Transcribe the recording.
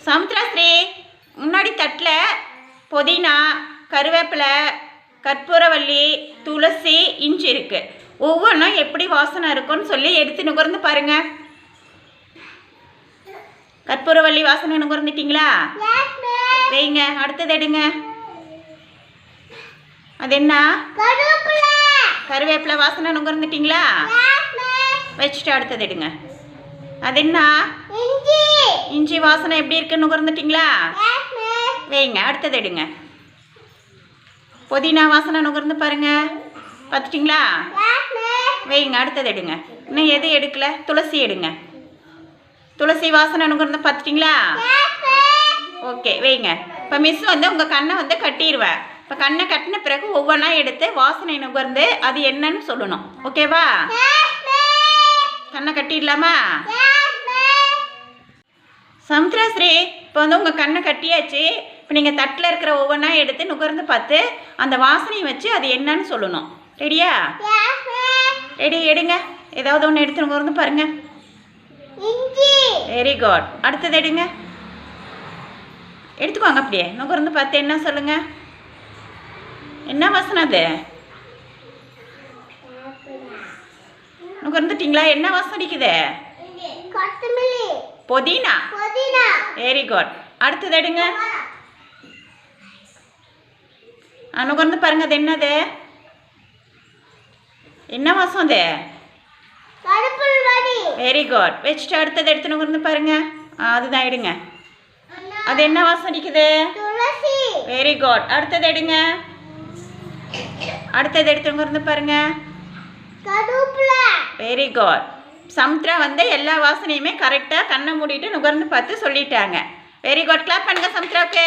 சமுத்திராஸ்ரீ, முன்னாடி தட்டில் புதினா, கருவேப்பிலை, கற்பூரவள்ளி, துளசி, இஞ்சி இருக்குது. ஒவ்வொன்றும் எப்படி வாசனை இருக்குன்னு சொல்லி எடுத்து நுகர்ந்து பாருங்கள். கற்பூரவள்ளி வாசனை நுகர்ந்துட்டிங்களா? வைங்க. அடுத்தது எடுங்க. அது என்ன? கருவேப்பிலை வாசனை நுகர்ந்துட்டிங்களா? வச்சுட்டு அடுத்தது எடுங்க. அது என்ன? இஞ்சி வாசனை எப்படி இருக்குன்னு நுகர்ந்துட்டிங்களா? வைங்க. அடுத்தது எடுங்க. புதினா வாசனை நுகர்ந்து பாருங்க. பார்த்துட்டிங்களா? வைங்க. அடுத்தது எடுங்க. இன்னும் எது எடுக்கல? துளசி எடுங்க. துளசி வாசனை நுகர்ந்து பார்த்துட்டிங்களா? ஓகே, வைங்க. இப்போ மிஸ் உங்கள் கண்ணை கட்டிடுவேன். இப்போ கண்ணை கட்டின பிறகு ஒவ்வொன்றா எடுத்து வாசனை நுகர்ந்து அது என்னன்னு சொல்லணும். ஓகேவா? கண்ணை கட்டிடலாமா? சமுத்திராஸ்ரீ, இப்போ உங்கள் கண்ணை கட்டியாச்சு. இப்போ நீங்கள் தட்டில் இருக்கிற ஒவ்வொன்றா எடுத்து நுகர்ந்து பார்த்து அந்த வாசனையை வச்சு அது என்னன்னு சொல்லணும். ரெடியா? ரெடி. எடுங்க. ஏதாவது ஒன்று எடுத்து நுகர்ந்து பாருங்க. Very good. அடுத்தது எடுங்க. எடுத்துக்கோங்க. அப்படியே நுகர்ந்து பார்த்து என்ன சொல்லுங்க. என்ன வாசனை அது? நுகர்ந்துட்டிங்களா? என்ன வாசனை அடிக்குது? புதினா. Very good. அடுத்தது எடுங்க. நுகர்ந்து பாருங்க. அது என்னது? என்ன வாசம் அது? Very good. வச்சுட்டு அடுத்தது எடுத்து நுகர்ந்து பாருங்க. அதுதான் எடுங்க. அது என்ன வாசம் அடிக்குது? Very good. அடுத்தது எடுங்க. அடுத்தது எடுத்து நுகர்ந்து பாருங்க. Very good. சமுத்திரா எல்லா வாசனையுமே கரெக்டாக கண்ணை மூடிட்டு நுகர்ந்து பார்த்து சொல்லிட்டாங்க. Very good. கிளாப் பண்ணுங்க சமுத்திராவுக்கு.